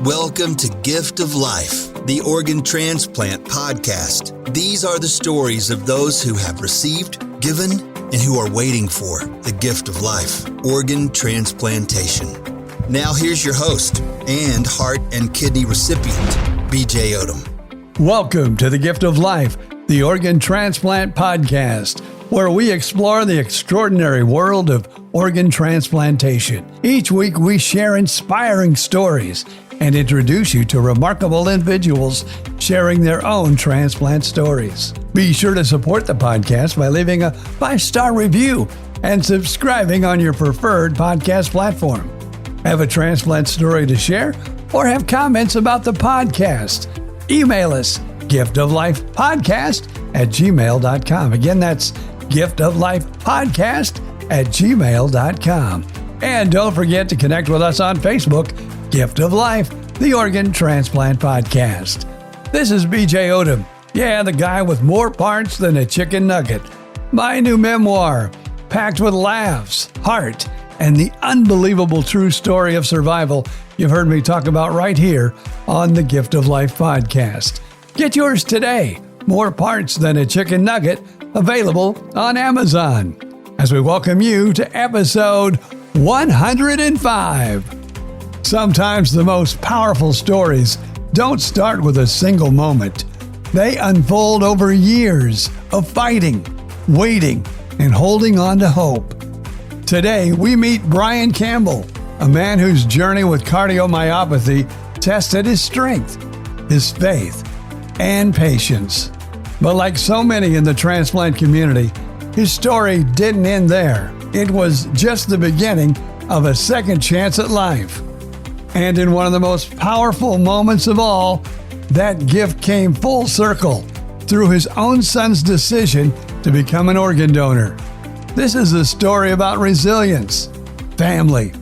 Welcome to Gift of Life, the Organ Transplant Podcast. These are the stories of those who have received, given, and who are waiting for the gift of life, organ transplantation. Now here's your host and heart and kidney recipient, BJ Odom. Welcome to the Gift of Life, the Organ Transplant Podcast, where we explore the extraordinary world of organ transplantation. Each week we share inspiring stories and introduce you to remarkable individuals sharing their own transplant stories. Be sure to support the podcast by leaving a 5-star review and subscribing on your preferred podcast platform. Have a transplant story to share or have comments about the podcast? Email us, giftoflifepodcast@gmail.com. Again, that's giftoflifepodcast@gmail.com. And don't forget to connect with us on Facebook, Gift of Life, the Organ Transplant Podcast. This is BJ Odom. Yeah, the guy with more parts than a chicken nugget. My new memoir, packed with laughs, heart, and the unbelievable true story of survival you've heard me talk about right here on the Gift of Life Podcast. Get yours today. More parts than a chicken nugget, available on Amazon. As we welcome you to episode 105. Sometimes the most powerful stories don't start with a single moment. They unfold over years of fighting, waiting, and holding on to hope. Today, we meet Brian Campbell, a man whose journey with cardiomyopathy tested his strength, his faith, and patience. But like so many in the transplant community, his story didn't end there. It was just the beginning of a second chance at life. And in one of the most powerful moments of all, that gift came full circle through his own son's decision to become an organ donor. This is a story about resilience, family,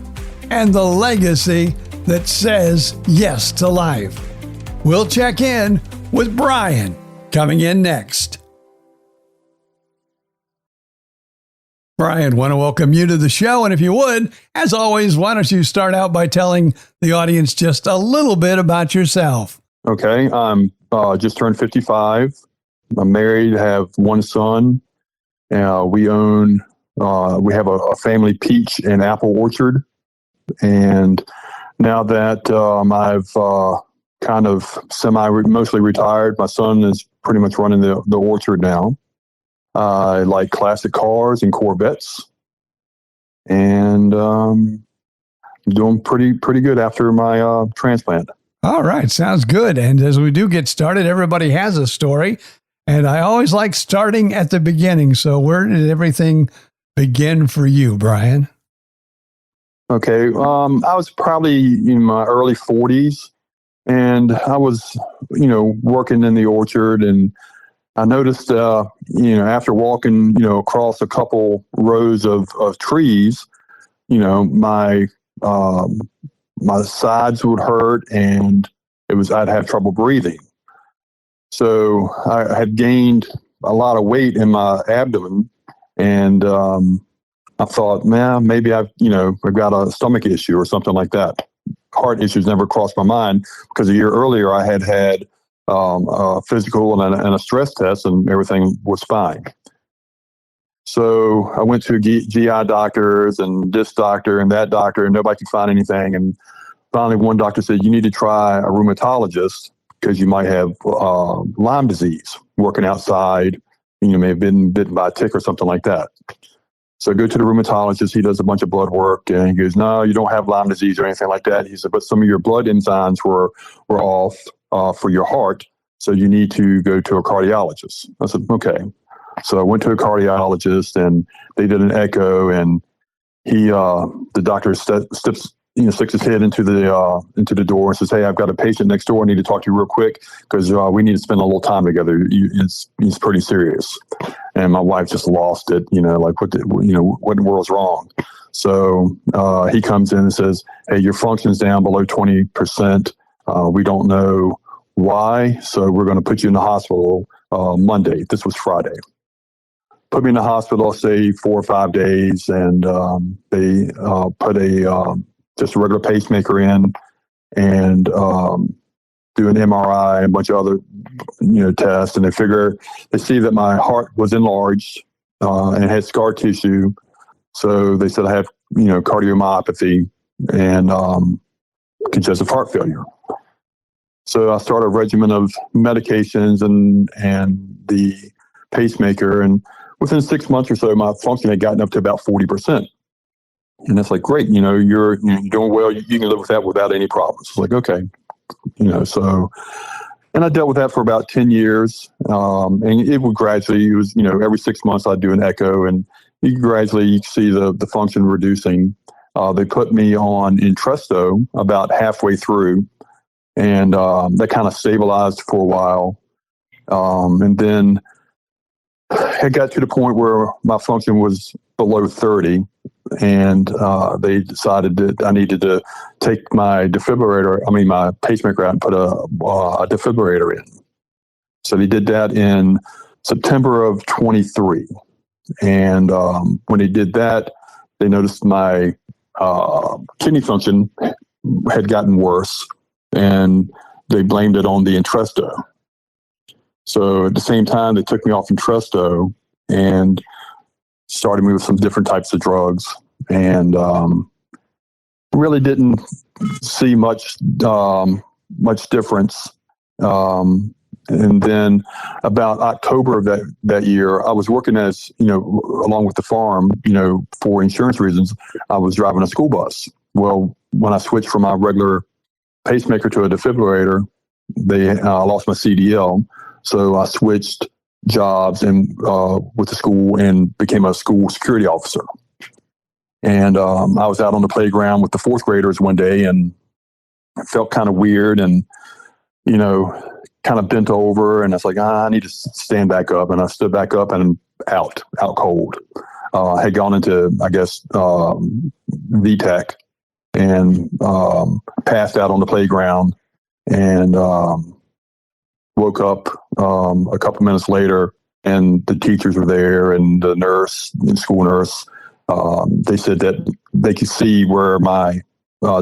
and the legacy that says yes to life. We'll check in with Brian coming in next. Brian, want to welcome you to the show. And if you would, as always, why don't you start out by telling the audience just a little bit about yourself? Okay. I'm just turned 55. I'm married, have one son. We have a family peach and apple orchard. And now that I've kind of mostly retired, my son is pretty much running the orchard now. I like classic cars and Corvettes, and doing pretty good after my transplant. All right, sounds good. And as we do get started, everybody has a story, and I always like starting at the beginning. So where did everything begin for you, Brian? Okay, I was probably in my early 40s, and I was, working in the orchard, and I noticed, after walking, across a couple rows of trees, my sides would hurt, and I'd have trouble breathing. So I had gained a lot of weight in my abdomen, and I thought, man, maybe I've got a stomach issue or something like that. Heart issues never crossed my mind because a year earlier I had a physical and a stress test, and everything was fine. So I went to GI doctors and this doctor and that doctor, and nobody could find anything. And finally, one doctor said, you need to try a rheumatologist because you might have Lyme disease. Working outside, you may have been bitten by a tick or something like that. So I go to the rheumatologist. He does a bunch of blood work, and he goes, no, you don't have Lyme disease or anything like that. He said, but some of your blood enzymes were off for your heart, so you need to go to a cardiologist. I said, okay. So I went to a cardiologist, and they did an echo, and the doctor sticks his head into the door and says, hey, I've got a patient next door. I need to talk to you real quick because we need to spend a little time together. It's pretty serious. And my wife just lost it, like what in the world's wrong? So he comes in and says, hey, your function's down below 20%. We don't know why, so we're going to put you in the hospital Monday. This was Friday. Put me in the hospital, say 4 or 5 days, and they put just a regular pacemaker in, and do an MRI and a bunch of other, tests. And they see that my heart was enlarged and had scar tissue. So they said I have, cardiomyopathy and congestive heart failure. So I started a regimen of medications and the pacemaker. And within 6 months or so, my function had gotten up to about 40%. And it's like, great, you're doing well. You can live with that without any problems. It's like, okay, and I dealt with that for about 10 years. And it would gradually, every 6 months I'd do an echo, and you gradually see the function reducing. They put me on Entresto about halfway through, and that kind of stabilized for a while. And then it got to the point where my function was below 30, and they decided that I needed to take my pacemaker out and put a defibrillator in. So they did that in September of 23. And when they did that, they noticed my kidney function had gotten worse, and they blamed it on the Entresto. So at the same time, they took me off Entresto and started me with some different types of drugs, and really didn't see much difference. And then about October of that year, I was working as, along with the farm, for insurance reasons, I was driving a school bus. Well, when I switched from my regular pacemaker to a defibrillator, I lost my CDL. So I switched jobs and with the school and became a school security officer. And I was out on the playground with the fourth graders one day, and it felt kind of weird, and kind of bent over, and I was like, I need to stand back up. And I stood back up and out cold. Had gone into, I guess, VTAC, and passed out on the playground, and woke up a couple minutes later, and the teachers were there, and the school nurse. They said that they could see where my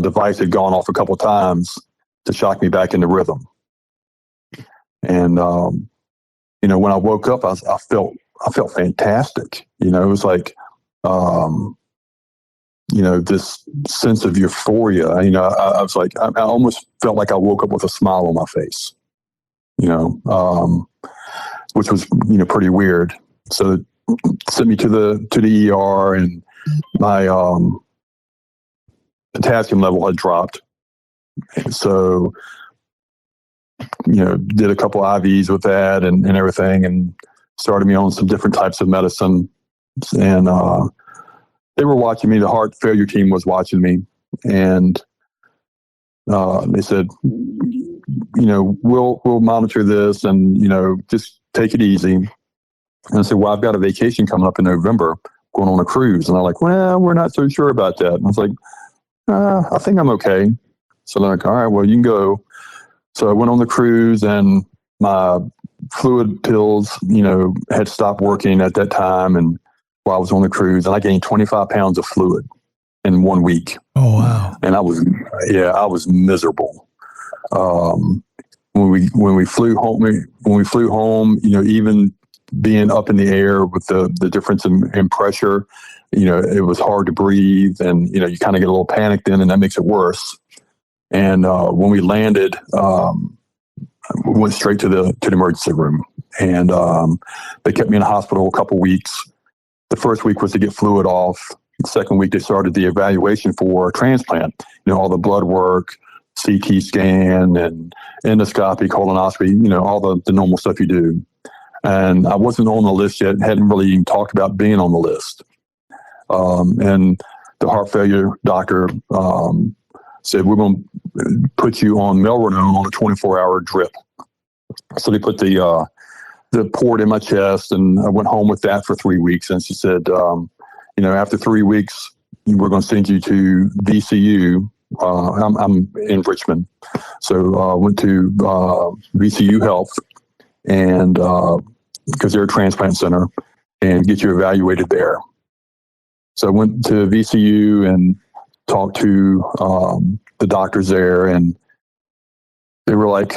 device had gone off a couple of times to shock me back into rhythm. And when I woke up, I felt fantastic. It was like this sense of euphoria. I was like, I almost felt like I woke up with a smile on my face. Which was pretty weird. So it sent me to the ER, and my potassium level had dropped. So did a couple IVs with that and everything, and started me on some different types of medicine. And they were watching me. The heart failure team was watching me, and they said, we'll monitor this, and just take it easy. And I said, well, I've got a vacation coming up in November, going on a cruise. And they're like, well, we're not so sure about that. And I was like, I think I'm okay. So they're like, all right, well, you can go. So I went on the cruise, and my fluid pills, had stopped working at that time. And while I was on the cruise, and I gained 25 pounds of fluid in 1 week. Oh, wow. And I was miserable. When we flew home, even being up in the air with the difference in pressure, it was hard to breathe, and you kind of get a little panicked then, and that makes it worse. And when we landed, we went straight to the emergency room, and they kept me in the hospital a couple weeks. The first week was to get fluid off. The second week they started the evaluation for transplant. All the blood work, CT scan, and endoscopy, colonoscopy, all the normal stuff you do. And I wasn't on the list yet, hadn't really even talked about being on the list. And the heart failure doctor said, we're going to put you on Melronone on a 24-hour drip. So they put the port in my chest, and I went home with that for 3 weeks. And she said, after 3 weeks, we're going to send you to VCU. I'm in Richmond. So I went to VCU Health, and because they're a transplant center, and get you evaluated there. So I went to VCU and talked to the doctors there, and they were like,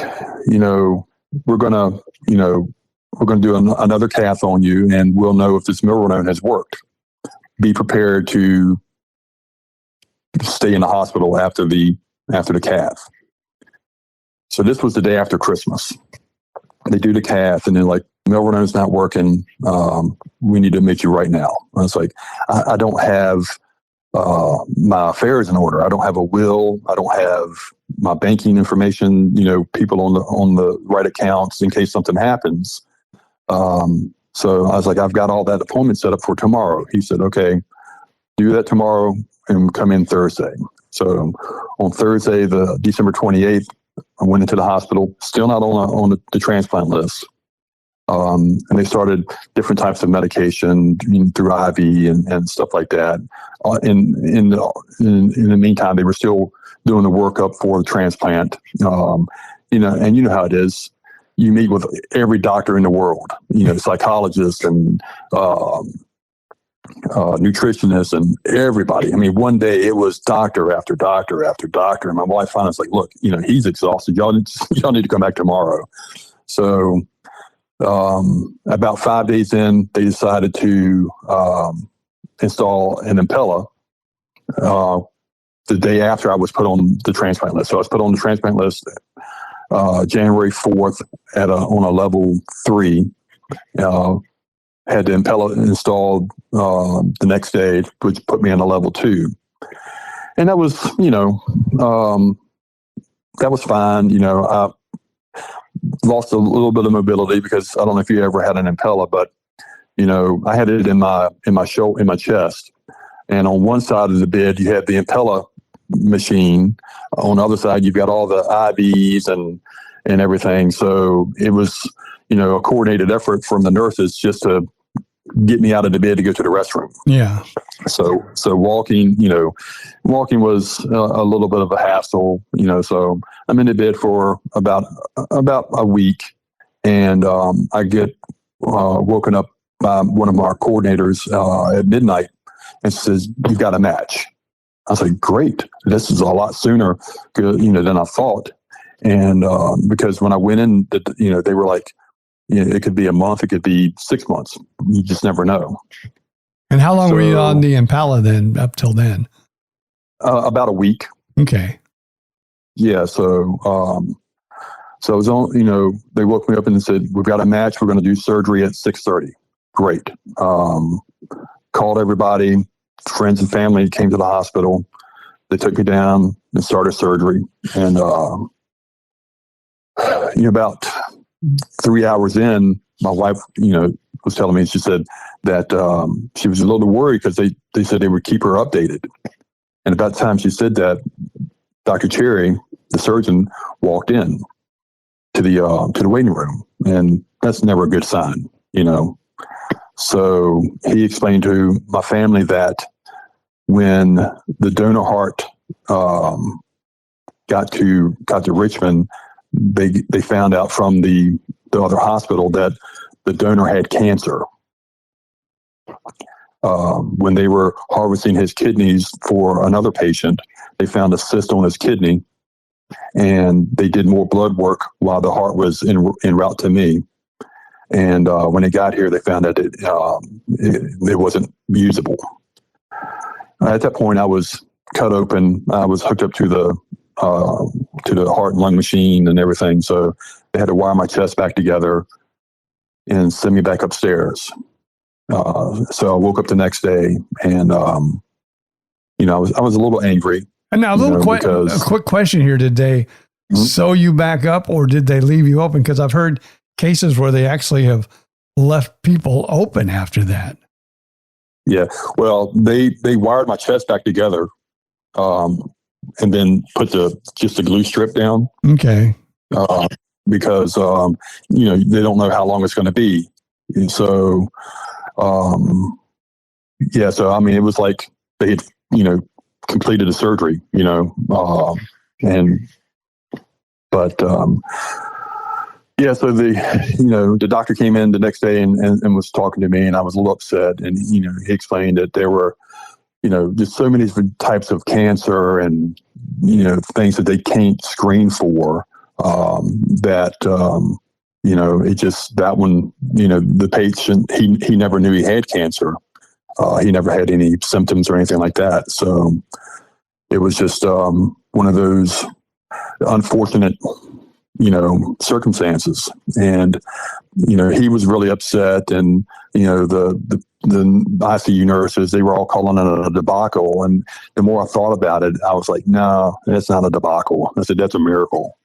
we're going to do another cath on you, and we'll know if this milrinone has worked. Be prepared to stay in the hospital after the cath. So this was the day after Christmas. They do the cath, and they're like, milrinone's not working. We need to admit you right now. I was like, I don't have my affairs in order. I don't have a will. I don't have my banking information, people on the right accounts in case something happens. So I was like, I've got all that appointment set up for tomorrow. He said, okay, do that tomorrow and come in Thursday. So on Thursday, the December 28th, I went into the hospital, still not on the transplant list. And they started different types of medication through IV and stuff like that. In the meantime, they were still doing the workup for the transplant. And you know how it is. You meet with every doctor in the world, psychologists and nutritionists and everybody. I mean, one day it was doctor after doctor after doctor. And my wife finally was like, look, he's exhausted. Y'all need to come back tomorrow. So about 5 days in, they decided to install an Impella the day after I was put on the transplant list. So I was put on the transplant list January 4th on a level 3. Had the Impella installed the next day, which put me on a level 2. And that was, that was fine. I lost a little bit of mobility because I don't know if you ever had an Impella, but, I had it in my chest. And on one side of the bed, you had the Impella machine. On the other side, you've got all the IVs and everything. So it was, a coordinated effort from the nurses just to get me out of the bed to go to the restroom. Yeah. So walking was a little bit of a hassle, so I'm in the bed for about a week, and I get woken up by one of our coordinators at midnight and says, "You've got a match." I was like, "Great. This is a lot sooner, than I thought." And because when I went in, they were like, it could be a month, it could be 6 months. You just never know. And how long were you on the Impella then, up till then? About a week. Okay. Yeah. So I was on, they woke me up and said, "We've got a match. We're going to do surgery at 6:30. Great. Called everybody, friends and family came to the hospital. They took me down and started surgery. And, about 3 hours in, my wife, was telling me, she said that she was a little worried because they said they would keep her updated. And about the time she said that, Dr. Cherry, the surgeon, walked in to the waiting room, and that's never a good sign, So he explained to my family that when the donor heart got to Richmond, they found out from the other hospital that the donor had cancer. When they were harvesting his kidneys for another patient, they found a cyst on his kidney, and they did more blood work while the heart was en route to me. And when it got here, they found that it wasn't usable. At that point, I was cut open. I was hooked up to the heart and lung machine and everything. So they had to wire my chest back together and send me back upstairs. So I woke up the next day, and I was a little angry. And now a quick question here: did they sew you back up, or did they leave you open? Because I've heard cases where they actually have left people open after that. Yeah, well, they wired my chest back together, and then put just the glue strip down. Okay. Because they don't know how long it's going to be, and so So I mean, it was like they had completed a surgery, So the doctor came in the next day and was talking to me, and I was a little upset. And, he explained that there were, just so many different types of cancer and, things that they can't screen for It just, that one, the patient, he never knew he had cancer. He never had any symptoms or anything like that. So it was just one of those unfortunate, circumstances. And, he was really upset. And, the ICU nurses, they were all calling it a debacle. And the more I thought about it, I was like, no, that's not a debacle. I said, that's a miracle.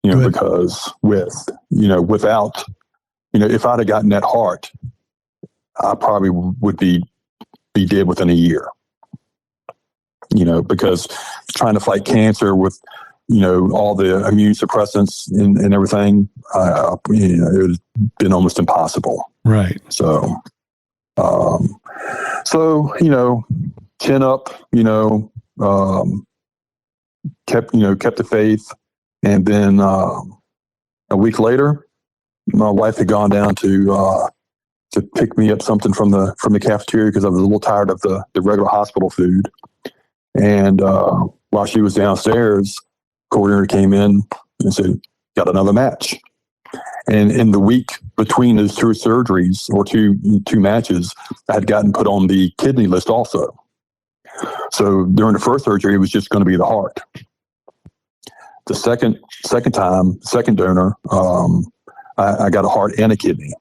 Because without, if I'd have gotten that heart, I probably would be dead within a year. Because trying to fight cancer with, all the immune suppressants and everything, it would have been almost impossible. Right. So, chin up, kept the faith. And then a week later, my wife had gone down to pick me up something from the cafeteria because I was a little tired of the regular hospital food. And while she was downstairs, coordinator came in and said, "Got another match." And in the week between those two surgeries or two matches, I had gotten put on the kidney list also. So during the first surgery, it was just going to be the heart. The second donor, I got a heart and a kidney.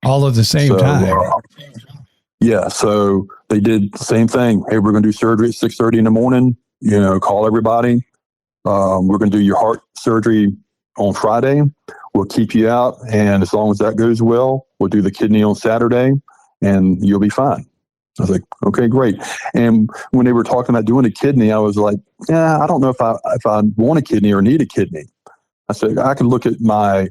All at the same time. Yeah. So they did the same thing. Hey, we're going to do surgery at 6:30 in the morning. Call everybody. We're going to do your heart surgery on Friday. We'll keep you out. And as long as that goes well, we'll do the kidney on Saturday and you'll be fine. I was like, okay, great. And when they were talking about doing a kidney, I was like, yeah, I don't know if I want a kidney or need a kidney. I said, I can look at my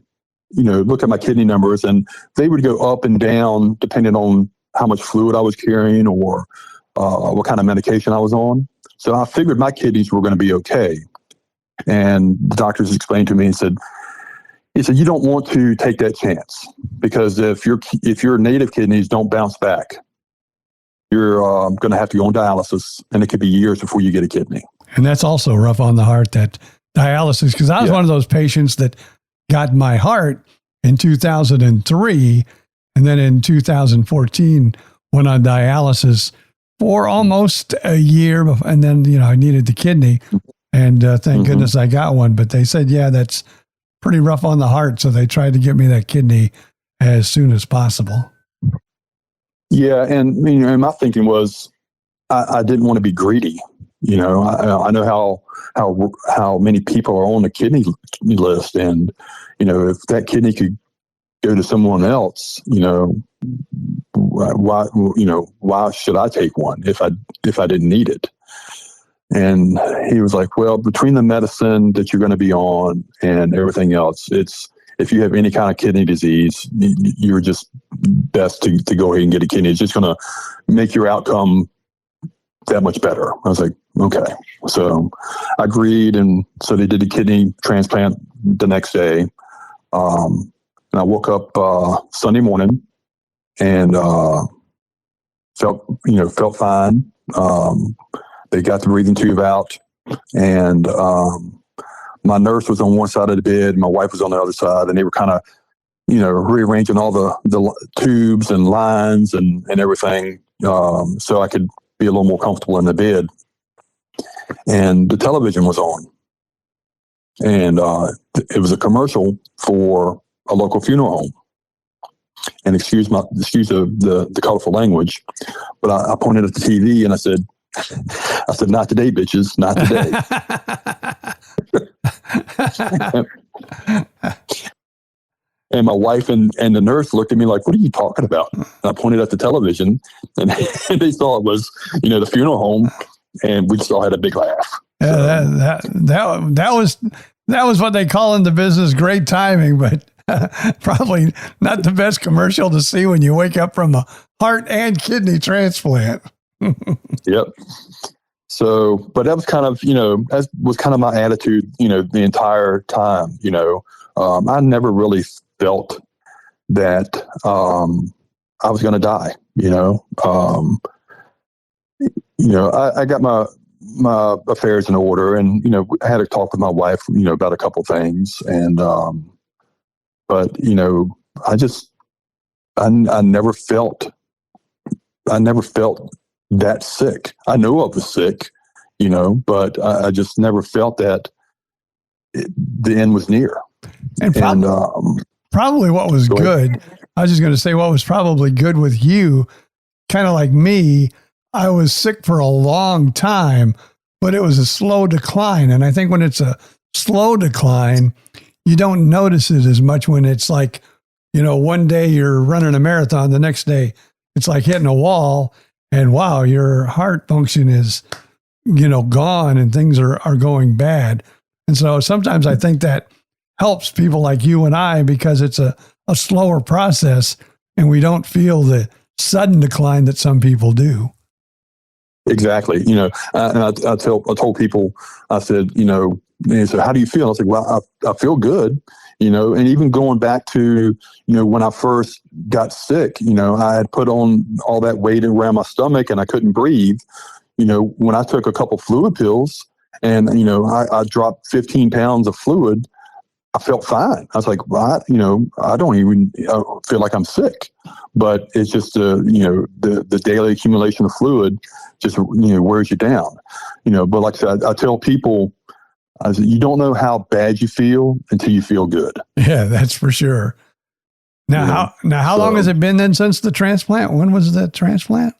kidney numbers, and they would go up and down depending on how much fluid I was carrying or what kind of medication I was on. So I figured my kidneys were going to be okay. And the doctors explained to me and said, you don't want to take that chance, because if your native kidneys don't bounce back, you're going to have to go on dialysis, and it could be years before you get a kidney. And that's also rough on the heart, that dialysis, because I was one of those patients that got my heart in 2003, and then in 2014 went on dialysis for almost a year, and then I needed the kidney, and thank goodness I got one. But they said, yeah, that's pretty rough on the heart, so they tried to get me that kidney as soon as possible. Yeah, and my thinking was, I didn't want to be greedy. I know how many people are on the kidney list, and if that kidney could go to someone else, why should I take one if I didn't need it? And he was like, well, between the medicine that you're going to be on and everything else, if you have any kind of kidney disease, you're just best to go ahead and get a kidney. It's just going to make your outcome that much better. I was like, okay. So I agreed. And so they did a kidney transplant the next day. And I woke up Sunday morning and felt fine. They got the breathing tube out, and my nurse was on one side of the bed, my wife was on the other side, and they were kind of, rearranging all the tubes and lines and everything, so I could be a little more comfortable in the bed. And the television was on, and it was a commercial for a local funeral home. And excuse the colorful language, but I pointed at the TV and I said, not today, bitches, not today. And my wife and the nurse looked at me like, what are you talking about? And I pointed at the television, and they saw it was, the funeral home, and we just all had a big laugh. Yeah, that was what they call in the business great timing, but probably not the best commercial to see when you wake up from a heart and kidney transplant. Yep. So, but that was kind of, that was kind of my attitude, the entire time. I never really felt that I was going to die. I got my affairs in order, and I had a talk with my wife, about a couple things, and but I never felt that sick. I know I was sick, but I just never felt that the end was near. And probably what was good, I was just going to say what was probably good with you, kind of like me, I was sick for a long time, but it was a slow decline. And I think when it's a slow decline, you don't notice it as much when it's like, one day you're running a marathon, the next day it's like hitting a wall, and wow, your heart function is, gone and things are going bad. And so sometimes I think that helps people like you and I, because it's a slower process and we don't feel the sudden decline that some people do. Exactly. And I told people, I said, they said, how do you feel? I was like, well, I feel good, and even going back to, when I first got sick, I had put on all that weight around my stomach and I couldn't breathe. When I took a couple fluid pills and, I dropped 15 pounds of fluid, I felt fine. I was like, well, I don't even feel like I'm sick, but it's just, the daily accumulation of fluid just, wears you down, but like I said, I tell people, I said, you don't know how bad you feel until you feel good. Yeah, that's for sure. How long has it been then since the transplant? When was the transplant?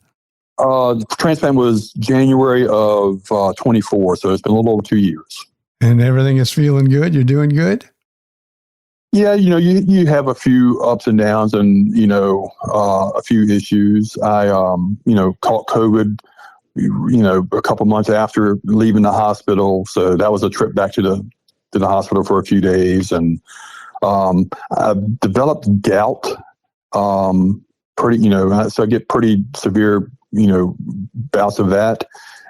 The transplant was January of 24. So it's been a little over 2 years. And everything is feeling good? You're doing good? Yeah, you have a few ups and downs and, a few issues. I, caught COVID, a couple months after leaving the hospital. So that was a trip back to the hospital for a few days. And I developed gout, so I get pretty severe, bouts of that.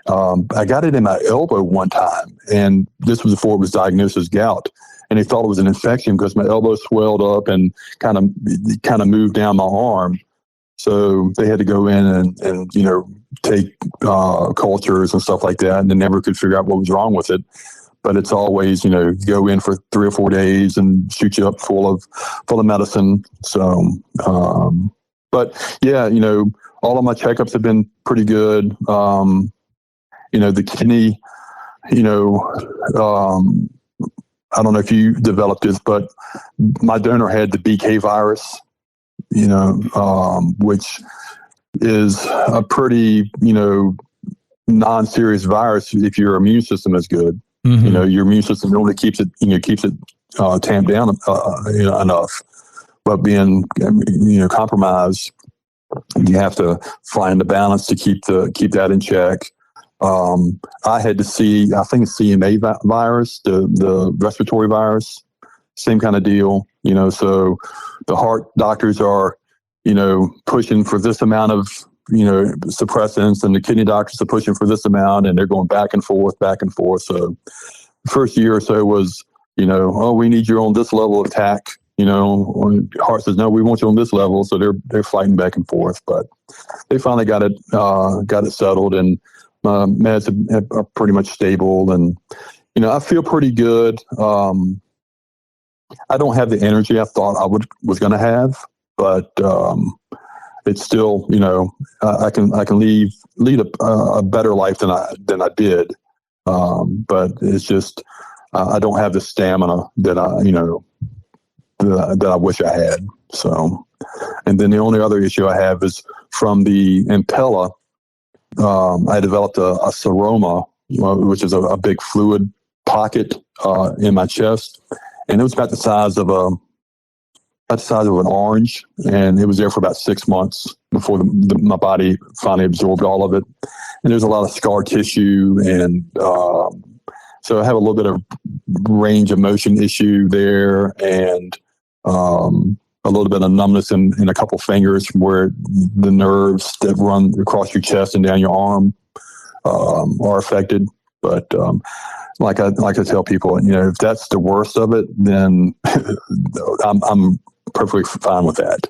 I got it in my elbow one time, and this was before it was diagnosed as gout. And they thought it was an infection because my elbow swelled up and kind of moved down my arm. So they had to go in and take cultures and stuff like that, and they never could figure out what was wrong with it. But it's always, go in for 3 or 4 days and shoot you up full of medicine. So, but yeah, all of my checkups have been pretty good. The kidney, I don't know if you developed this, but my donor had the BK virus, which is a pretty, non-serious virus if your immune system is good. Mm-hmm. Your immune system normally keeps it tamped down enough. But being compromised, you have to find the balance to keep that in check. I had to see, I think it's CMA virus, the respiratory virus, same kind of deal. So the heart doctors are, pushing for this amount of, suppressants, and the kidney doctors are pushing for this amount, and they're going back and forth. So the first year or so was, we need you on this level of TAC. Heart says, no, we want you on this level. So they're fighting back and forth, but they finally got it settled, and meds are pretty much stable, and I feel pretty good. I don't have the energy I thought I was going to have, but it's still, I can lead a better life than I did. But it's just I don't have the stamina that I wish I had. So, and then the only other issue I have is from the impella. I developed a seroma, which is a big fluid pocket in my chest, and it was about the size of an orange, and it was there for about 6 months before my body finally absorbed all of it. And there's a lot of scar tissue, and so I have a little bit of range of motion issue there, and a little bit of numbness in a couple fingers where the nerves that run across your chest and down your arm are affected. But like I tell people, if that's the worst of it, then I'm perfectly fine with that.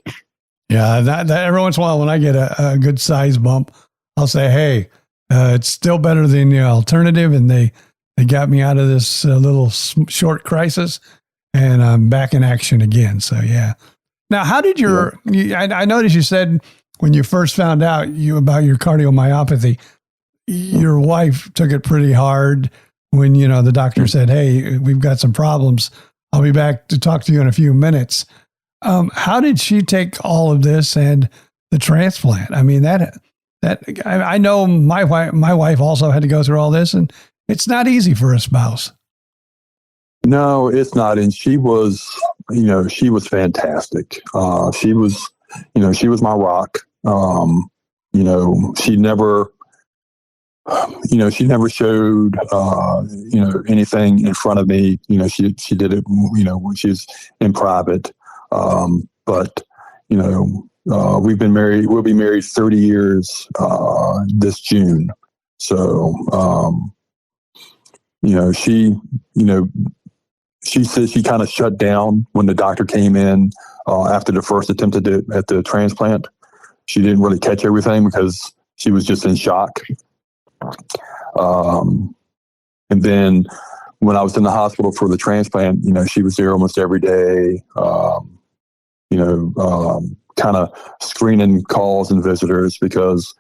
Yeah, that every once in a while when I get a good size bump, I'll say, hey, it's still better than the alternative. And they got me out of this little short crisis, and I'm back in action again. So, yeah. Now, how did I noticed you said when you first found out about your cardiomyopathy, your wife took it pretty hard when, the doctor said, hey, we've got some problems. I'll be back to talk to you in a few minutes. How did she take all of this and the transplant? I mean, I know my wife also had to go through all this, and it's not easy for a spouse. No, it's not. And she was, she was fantastic. She was my rock. She never, she never showed, anything in front of me. She did it, when she was in private. But we've been married, we'll be married 30 years, this June. So, she said she kind of shut down when the doctor came in, after the first attempt at the transplant. She didn't really catch everything because she was just in shock. And then when I was in the hospital for the transplant, she was there almost every day, kind of screening calls and visitors because,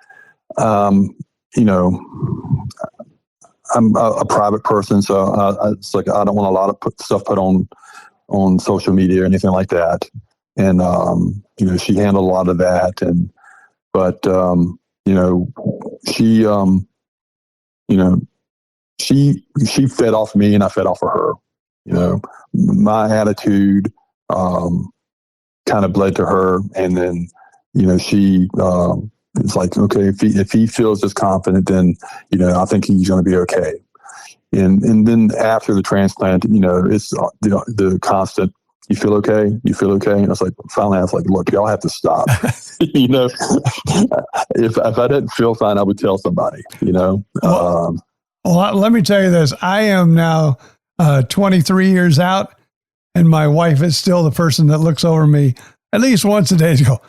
I'm a private person. So it's like, I don't want a lot of stuff put on social media or anything like that. And, she handled a lot of that. She fed off me and I fed off of her. My attitude kind of bled to her, and then she it's like, okay, if he feels this confident, then I think he's going to be okay. And then after the transplant, it's the constant. You feel okay? You feel okay? And I was like, finally, I was like, look, y'all have to stop. If I didn't feel fine, I would tell somebody. Well, let me tell you this. I am now 23 years out, and my wife is still the person that looks over me at least once a day to go,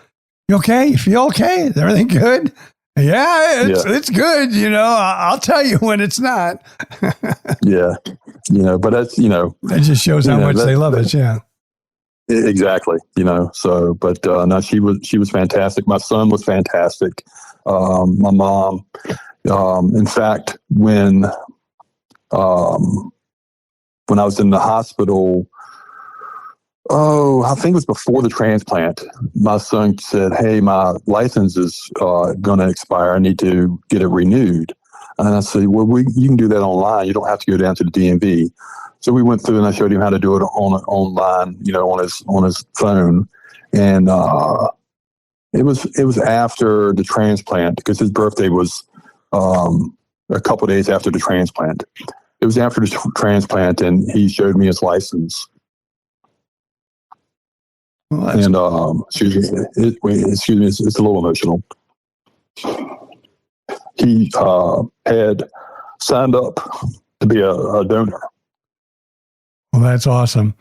you okay? You feel okay? Is everything good? Yeah, it's good. I'll tell you when it's not. Yeah. But that's, that just shows how much they love us. Yeah. Exactly. So, but no, she was fantastic. My son was fantastic. My mom, in fact, when I was in the hospital, I think it was before the transplant, my son said, hey, my license is going to expire. I need to get it renewed. And I said, well, you can do that online. You don't have to go down to the DMV. So we went through and I showed him how to do it online, on his phone. And it was after the transplant, because his birthday was a couple of days after the transplant. It was after the transplant, and he showed me his license. Well, and excuse me, it's a little emotional. He had signed up to be a donor. Well, that's awesome.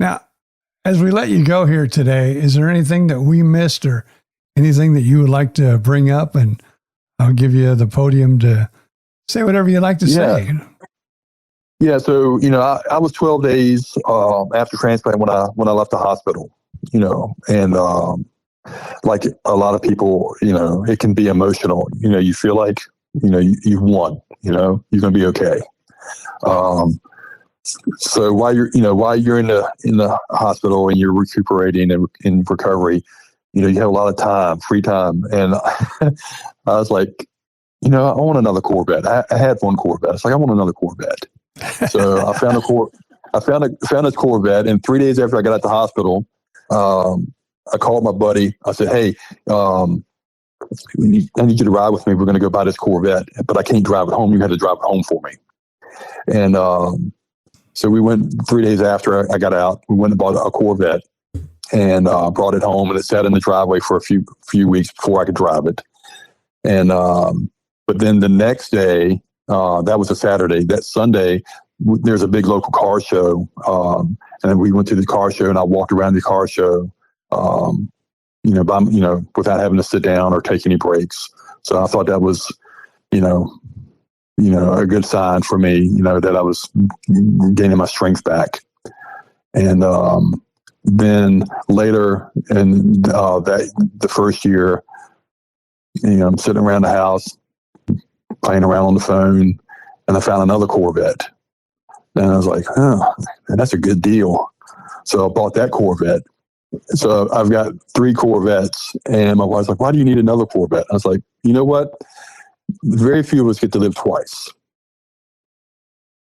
Now, as we let you go here today, is there anything that we missed or anything that you would like to bring up? And I'll give you the podium to say whatever you'd like to say. Yeah. So, I was 12 days after transplant when I left the hospital, and like a lot of people, it can be emotional. You feel like, you've won, you're going to be okay. So while you're in the hospital and you're recuperating and in recovery, you have a lot of time, free time. And I was like, I want another Corvette. I had one Corvette. It's like, I want another Corvette. So I found a Corvette. And 3 days after I got out the hospital, I called my buddy. I said, hey, I need you to ride with me. We're going to go buy this Corvette, but I can't drive it home. You have to drive it home for me. And so we went 3 days after I got out. We went and bought a Corvette and brought it home, and it sat in the driveway for a few weeks before I could drive it. And but then the next day, that was a Saturday. That Sunday, there's a big local car show, and then we went to the car show, and I walked around the car show, without having to sit down or take any breaks. So I thought that was, a good sign for me, that I was gaining my strength back. And then later in the first year, I'm sitting around the house, playing around on the phone, and I found another Corvette. And I was like, oh, that's a good deal. So I bought that Corvette. So I've got 3 Corvettes, and my wife's like, why do you need another Corvette? I was like, you know what? Very few of us get to live twice.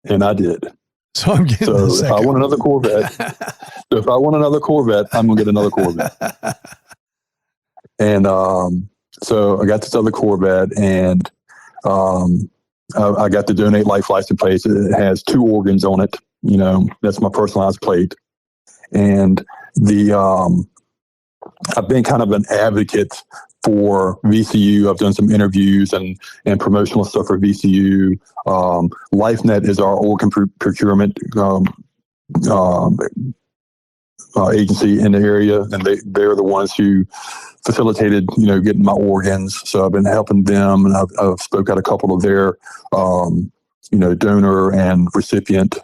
And I did. So I'm getting if I want another Corvette, I'm going to get another Corvette. And so I got this other Corvette, and I got the Donate Life license plate. It has 2 organs on it. That's my personalized plate. And I've been kind of an advocate for VCU. I've done some interviews and promotional stuff for VCU. LifeNet is our organ procurement agency in the area, and they're the ones who facilitated, getting my organs. So I've been helping them, and I've spoke at a couple of their, donor and recipient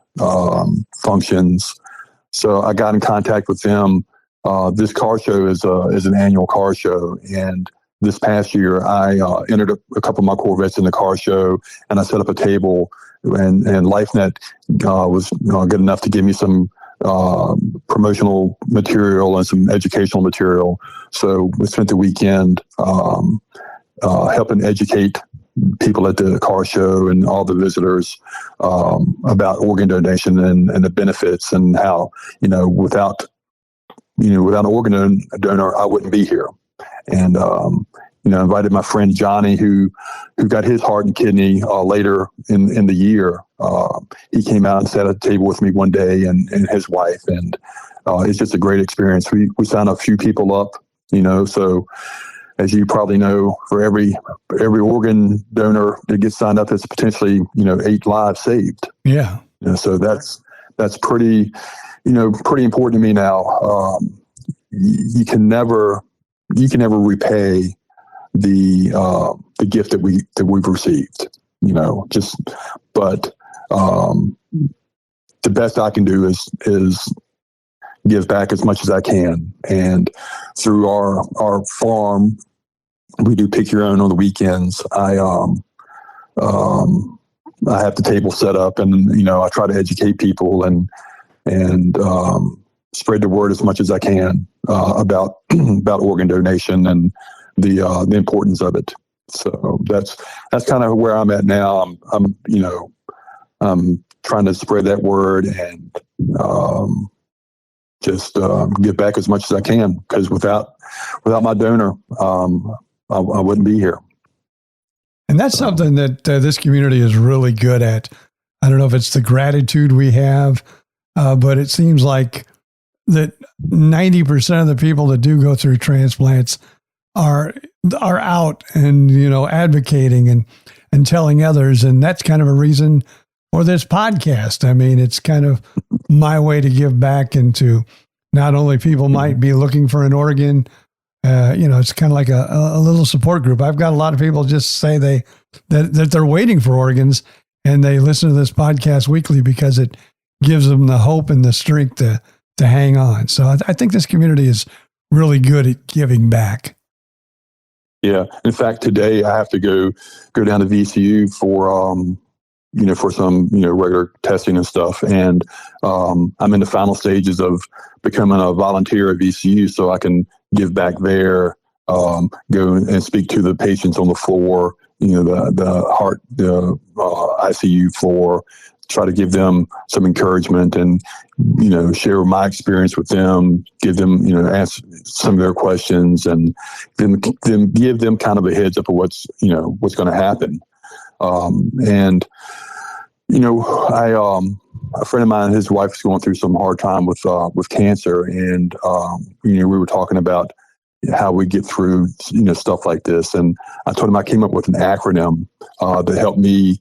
functions. So I got in contact with them. This car show is an annual car show, and this past year I entered a couple of my Corvettes in the car show, and I set up a table, and LifeNet was good enough to give me some promotional material and some educational material. So we spent the weekend helping educate people at the car show and all the visitors about organ donation and the benefits, and how, without an organ donor, I wouldn't be here. And, invited my friend Johnny, who got his heart and kidney later in the year. He came out and sat at the table with me one day, and his wife. And it's just a great experience. We signed a few people up, so as you probably know, for every organ donor that gets signed up, it's potentially, 8 lives saved. Yeah. So that's pretty important to me now. You can never repay the gift that we've received, but the best I can do is give back as much as I can. And through our farm, we do pick your own on the weekends. I have the table set up, and I try to educate people and spread the word as much as I can about organ donation and the importance of it. So that's kind of where I'm at now. I'm trying to spread that word and just give back as much as I can, because without my donor, I wouldn't be here. And that's something that this community is really good at. I don't know if it's the gratitude we have, but it seems like that 90% of the people that do go through transplants are out and, advocating and telling others. And that's kind of a reason for this podcast. I mean, it's kind of my way to give back into not only people might be looking for an organ, it's kind of like a little support group. I've got a lot of people just say that they're waiting for organs, and they listen to this podcast weekly because it gives them the hope and the strength to hang on. So I think this community is really good at giving back. Yeah. In fact, today I have to go down to VCU for some, regular testing and stuff. And I'm in the final stages of becoming a volunteer at VCU, so I can give back there, go and speak to the patients on the floor, the ICU floor, try to give them some encouragement and, share my experience with them, give them, answer some of their questions, and then give them kind of a heads up of what's going to happen. A friend of mine, his wife is going through some hard time with cancer. And, we were talking about how we get through, stuff like this. And I told him I came up with an acronym that helped me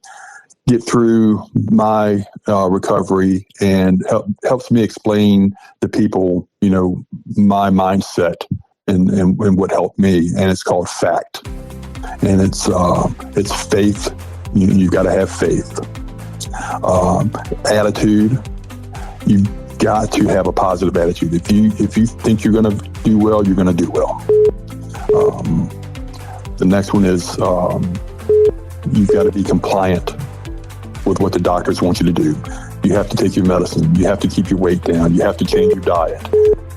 get through my recovery and helps me explain to people, my mindset and what helped me. And it's called FACT. and it's faith. You got to have faith. Attitude. You got to have a positive attitude. If you think you're going to do well, you're going to do well. The next one is you've got to be compliant with what the doctors want you to do. You have to take your medicine. You have to keep your weight down. You have to change your diet.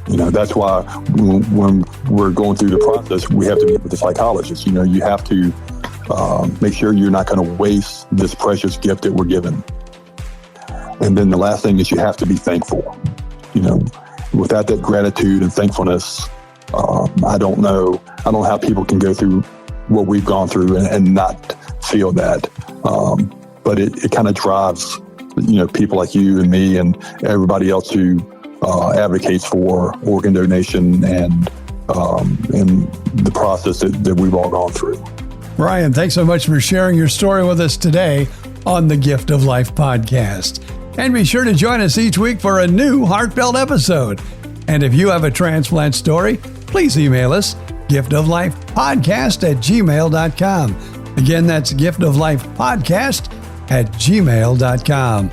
That's why when we're going through the process, we have to meet with the psychologist. You have to make sure you're not going to waste this precious gift that we're given. And then the last thing is you have to be thankful. Without that gratitude and thankfulness, I don't know how people can go through what we've gone through and not feel that. But it kind of drives, people like you and me and everybody else who advocates for organ donation and the process that we've all gone through. Brian, thanks so much for sharing your story with us today on the Gift of Life podcast. And be sure to join us each week for a new heartfelt episode. And if you have a transplant story, please email us, giftoflifepodcast@gmail.com. Again, that's giftoflifepodcast@gmail.com.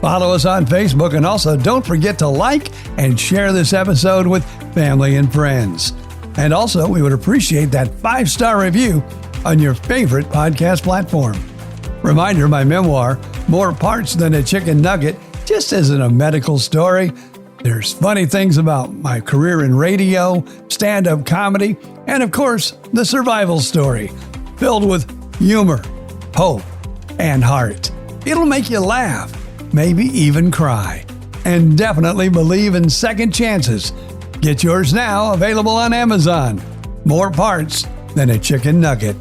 Follow us on Facebook, and also don't forget to like and share this episode with family and friends. And also, we would appreciate that 5-star review on your favorite podcast platform. Reminder, my memoir, More Parts Than a Chicken Nugget, just isn't a medical story. There's funny things about my career in radio, stand-up comedy, and of course, the survival story, filled with humor, hope, and heart. It'll make you laugh, maybe even cry, and definitely believe in second chances. Get yours now, available on Amazon. More Parts Than a Chicken Nugget.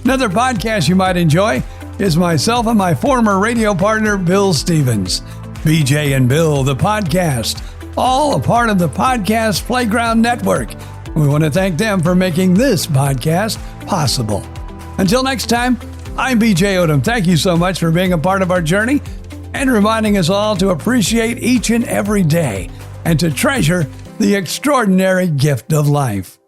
Another podcast you might enjoy is myself and my former radio partner, Bill Stevens. BJ and Bill, the podcast, all a part of the Podcast Playground Network. We want to thank them for making this podcast possible. Until next time, I'm BJ Odom. Thank you so much for being a part of our journey and reminding us all to appreciate each and every day and to treasure the extraordinary gift of life.